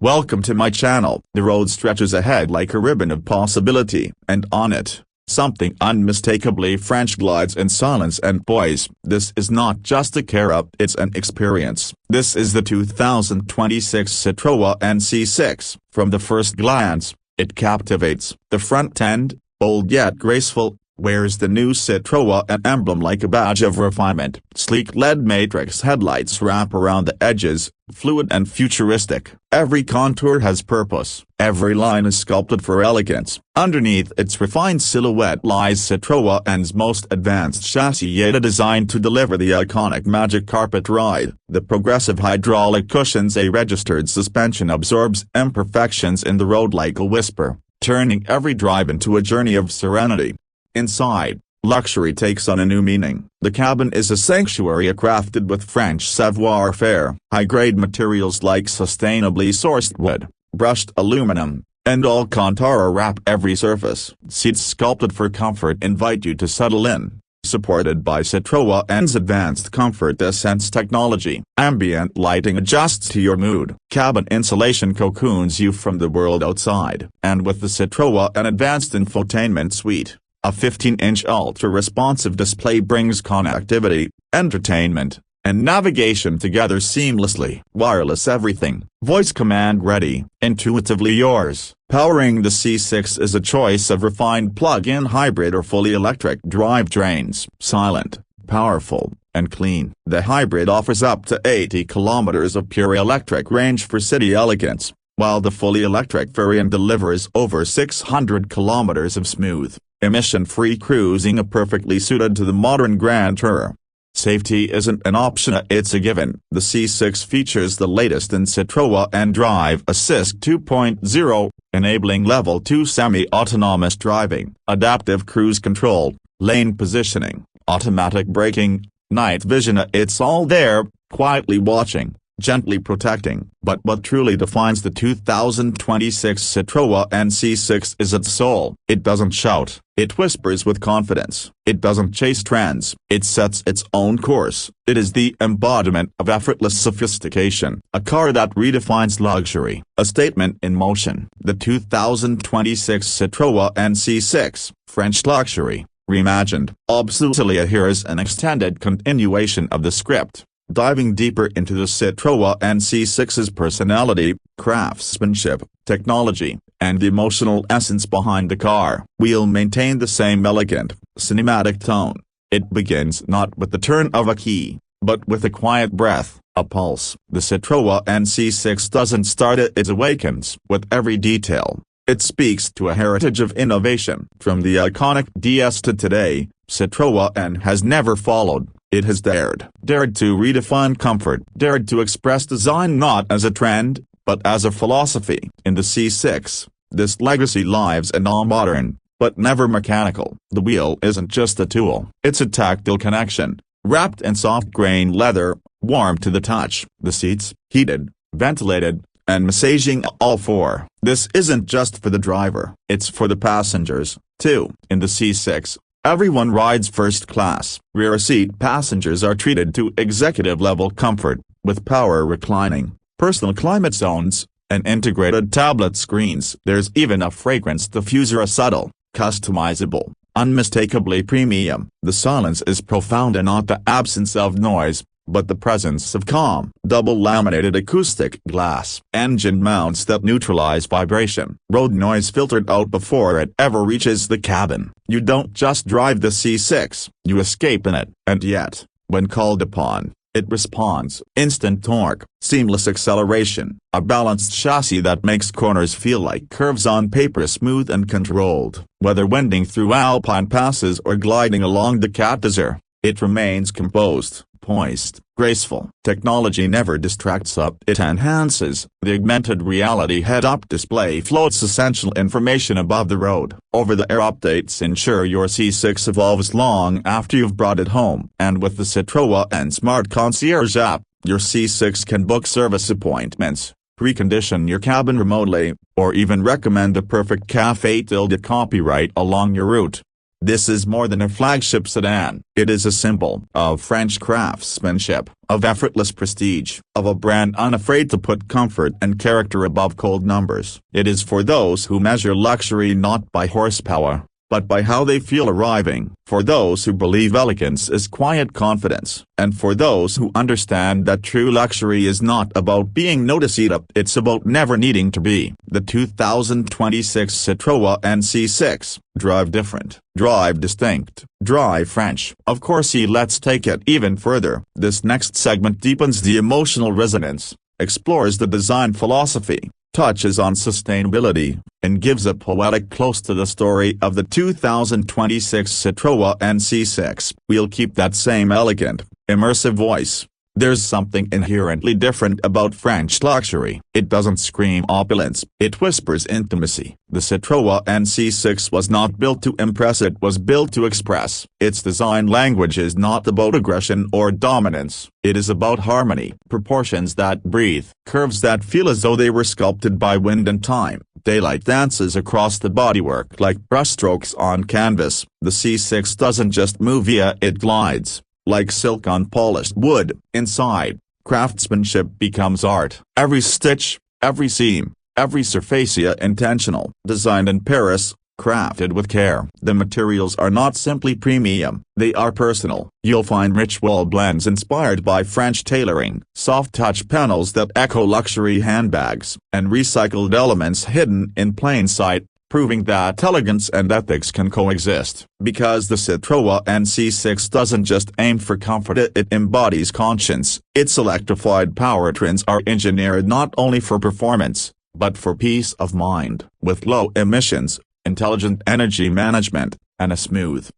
Welcome to my channel. The road stretches ahead like a ribbon of possibility, and on it, something unmistakably French glides in silence and poise. This is not just a car, it's an experience. This is the 2026 Citroën C6. From the first glance, it captivates. The front end, bold yet graceful, wears the new Citroën emblem like a badge of refinement. Sleek LED matrix headlights wrap around the edges, fluid and futuristic. Every contour has purpose. Every line is sculpted for elegance. Underneath its refined silhouette lies Citroën's most advanced chassis, designed to deliver the iconic magic carpet ride. The progressive hydraulic cushions, a registered suspension, absorbs imperfections in the road like a whisper, turning every drive into a journey of serenity. Inside, luxury takes on a new meaning. The cabin is a sanctuary crafted with French savoir-faire. High-grade materials like sustainably sourced wood, brushed aluminum, and Alcantara wrap every surface. Seats sculpted for comfort invite you to settle in. Supported by Citroën's advanced Comfort Essence technology, ambient lighting adjusts to your mood. Cabin insulation cocoons you from the world outside. And with the Citroën Advanced Infotainment Suite, a 15-inch ultra-responsive display brings connectivity, entertainment, and navigation together seamlessly. Wireless everything, voice command ready, intuitively yours. Powering the C6 is a choice of refined plug-in hybrid or fully electric drivetrains. Silent, powerful, and clean. The hybrid offers up to 80 kilometers of pure electric range for city elegance, while the fully electric variant delivers over 600 kilometers of smooth, emission-free cruising, perfectly suited to the modern Grand Tourer. Safety isn't an option, it's a given. The C6 features the latest in Citroën Drive Assist 2.0, enabling Level 2 semi-autonomous driving, adaptive cruise control, lane positioning, automatic braking, night vision. It's all there, quietly watching, gently protecting. But what truly defines the 2026 Citroën C6 is its soul. It doesn't shout, it whispers with confidence. It doesn't chase trends, it sets its own course. It is the embodiment of effortless sophistication, a car that redefines luxury, a statement in motion. The 2026 Citroën C6, French luxury, reimagined. Obsolete. Here's an extended continuation of the script, diving deeper into the Citroën C6's personality, craftsmanship, technology, and the emotional essence behind the car. We'll maintain the same elegant, cinematic tone. It begins not with the turn of a key, but with a quiet breath, a pulse. The Citroën C6 doesn't start, it awakens. With every detail, it speaks to a heritage of innovation. From the iconic DS to today, Citroën has never followed. It has dared to redefine comfort, dared to express design not as a trend, but as a philosophy. In the C6, this legacy lives in all modern, but never mechanical. The wheel isn't just a tool, it's a tactile connection, wrapped in soft grain leather, warm to the touch. The seats, heated, ventilated, and massaging, all four. This isn't just for the driver, it's for the passengers, too. In the C6, everyone rides first class. Rear seat passengers are treated to executive-level comfort, with power reclining, personal climate zones, and integrated tablet screens. There's even a fragrance diffuser, a subtle, customizable, unmistakably premium. The silence is profound, and not the absence of noise, but the presence of calm. Double laminated acoustic glass. Engine mounts that neutralize vibration. Road noise filtered out before it ever reaches the cabin. You don't just drive the C6, you escape in it. And yet, when called upon, it responds. Instant torque, seamless acceleration, a balanced chassis that makes corners feel like curves on paper, smooth and controlled. Whether wending through alpine passes or gliding along the Côte d'Azur, it remains composed, poised, graceful. Technology never distracts up, it enhances. The augmented reality head-up display floats essential information above the road. Over-the-air updates ensure your C6 evolves long after you've brought it home. And with the Citroën Smart Concierge app, your C6 can book service appointments, precondition your cabin remotely, or even recommend the perfect café tilde copyright along your route. This is more than a flagship sedan. It is a symbol of French craftsmanship, of effortless prestige, of a brand unafraid to put comfort and character above cold numbers. It is for those who measure luxury not by horsepower, but by how they feel arriving, for those who believe elegance is quiet confidence, and for those who understand that true luxury is not about being noticed, it's about never needing to be. The 2026 Citroën C6, drive different, drive distinct, drive French. Of course, let's take it even further. This next segment deepens the emotional resonance, explores the design philosophy, touches on sustainability, and gives a poetic close to the story of the 2026 Citroën C6. We'll keep that same elegant, immersive voice. There's something inherently different about French luxury. It doesn't scream opulence, it whispers intimacy. The Citroën C6 was not built to impress, it was built to express. Its design language is not about aggression or dominance, it is about harmony, proportions that breathe, curves that feel as though they were sculpted by wind and time. Daylight dances across the bodywork like brushstrokes on canvas. The C6 doesn't just move, it glides. Like silk on polished wood. Inside, craftsmanship becomes art. Every stitch, every seam, every surface intentional. Designed in Paris, crafted with care. The materials are not simply premium, they are personal. You'll find rich wool blends inspired by French tailoring, soft touch panels that echo luxury handbags, and recycled elements hidden in plain sight, proving that elegance and ethics can coexist. Because the Citroën C6 doesn't just aim for comfort, it embodies conscience. Its electrified powertrains are engineered not only for performance, but for peace of mind. With low emissions, intelligent energy management, and a smooth,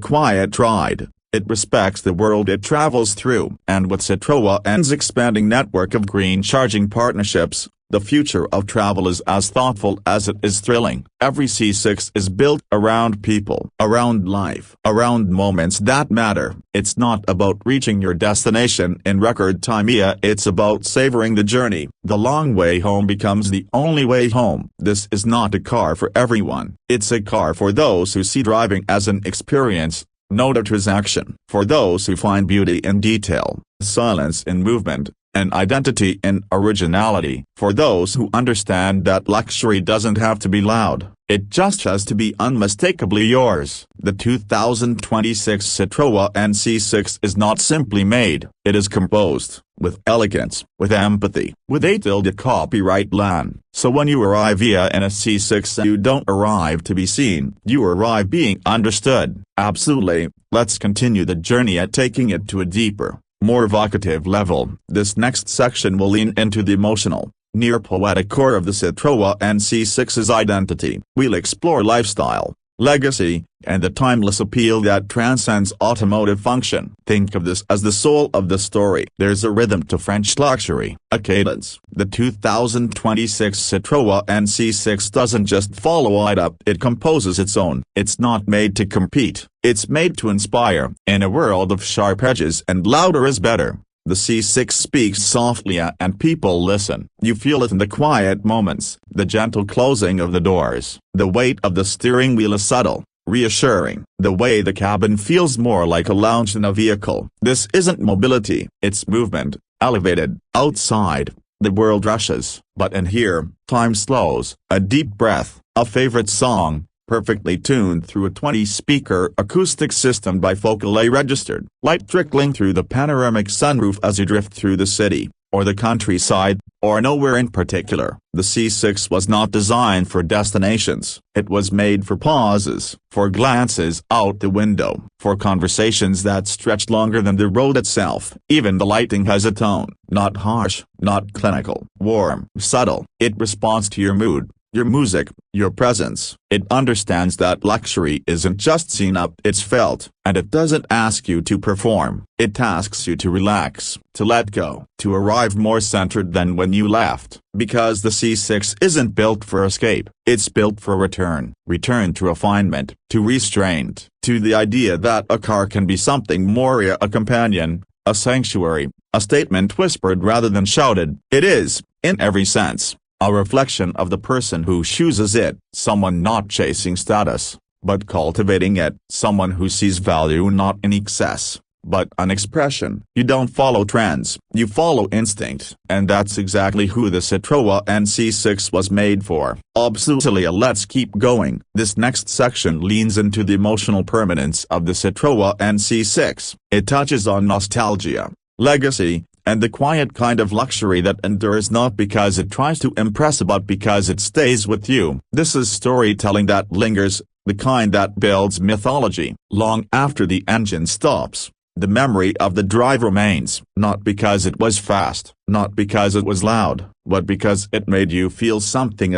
quiet ride, it respects the world it travels through. And with Citroën's expanding network of green charging partnerships, the future of travel is as thoughtful as it is thrilling. Every C6 is built around people, around life, around moments that matter. It's not about reaching your destination in record time, it's about savoring the journey. The long way home becomes the only way home. This is not a car for everyone. It's a car for those who see driving as an experience, not a transaction. For those who find beauty in detail, silence in movement, and identity in originality. For those who understand that luxury doesn't have to be loud, it just has to be unmistakably yours. The 2026 Citroën C6 is not simply made, it is composed, with elegance, with empathy, with a tilde copyright lan. So when you arrive in a C6, you don't arrive to be seen, you arrive being understood. Absolutely. Let's continue the journey at taking it to a deeper, more evocative level. This next section will lean into the emotional, near-poetic core of the Citroën C6's identity. We'll explore lifestyle, legacy, and the timeless appeal that transcends automotive function. Think of this as the soul of the story. There's a rhythm to French luxury, a cadence. The 2026 Citroën C6 doesn't just follow it composes its own. It's not made to compete, it's made to inspire. In a world of sharp edges and louder is better, the C6 speaks softly and people listen. You feel it in the quiet moments, the gentle closing of the doors. The weight of the steering wheel is subtle, reassuring. The way the cabin feels more like a lounge than a vehicle. This isn't mobility, it's movement, elevated. Outside, the world rushes, but in here, time slows. A deep breath, a favorite song, perfectly tuned through a 20-speaker acoustic system bifocally registered. Light trickling through the panoramic sunroof as you drift through the city, or the countryside, or nowhere in particular. The C6 was not designed for destinations. It was made for pauses, for glances out the window, for conversations that stretched longer than the road itself. Even the lighting has a tone, not harsh, not clinical, warm, subtle. It responds to your mood, your music, your presence. It understands that luxury isn't just seen it's felt, and it doesn't ask you to perform. It asks you to relax, to let go, to arrive more centered than when you left. Because the C6 isn't built for escape, it's built for return. Return to refinement, to restraint, to the idea that a car can be something more, a companion, a sanctuary, a statement whispered rather than shouted. It is, in every sense, a reflection of the person who chooses it. Someone not chasing status, but cultivating it. Someone who sees value not in excess, but an expression. You don't follow trends, you follow instinct. And that's exactly who the Citroën C6 was made for. Absolutely. Let's keep going. This next section leans into the emotional permanence of the Citroën C6. It touches on nostalgia, legacy, and the quiet kind of luxury that endures not because it tries to impress but because it stays with you. This is storytelling that lingers, the kind that builds mythology. Long after the engine stops, the memory of the drive remains, not because it was fast, not because it was loud, but because it made you feel something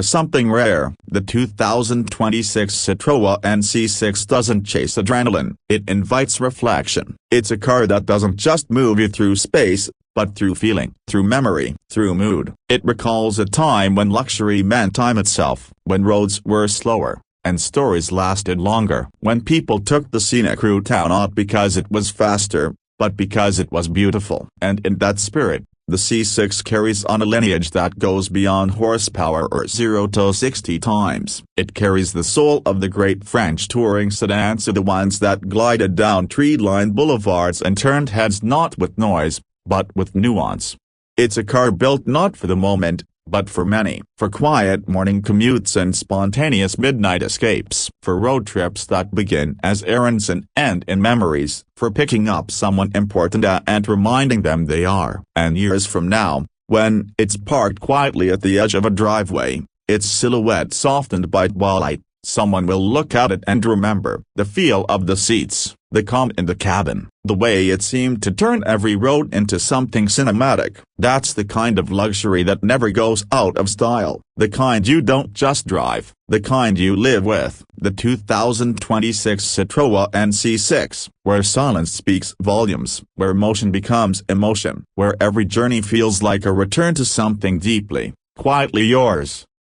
rare. The 2026 Citroën C6 doesn't chase adrenaline, it invites reflection. It's a car that doesn't just move you through space, but through feeling, through memory, through mood. It recalls a time when luxury meant time itself, when roads were slower, and stories lasted longer. When people took the scenic route out not because it was faster, but because it was beautiful. And in that spirit, the C6 carries on a lineage that goes beyond horsepower or 0 to 60 times. It carries the soul of the great French touring sedans, the ones that glided down tree-lined boulevards and turned heads not with noise, but with nuance. It's a car built not for the moment, but for many. For quiet morning commutes and spontaneous midnight escapes. For road trips that begin as errands and end in memories. For picking up someone important and reminding them they are. And years from now, when it's parked quietly at the edge of a driveway, its silhouette softened by twilight, someone will look at it and remember the feel of the seats, the calm in the cabin, the way it seemed to turn every road into something cinematic. That's the kind of luxury that never goes out of style, the kind you don't just drive, the kind you live with. The 2026 Citroën C6, where silence speaks volumes, where motion becomes emotion, where every journey feels like a return to something deeply, quietly yours.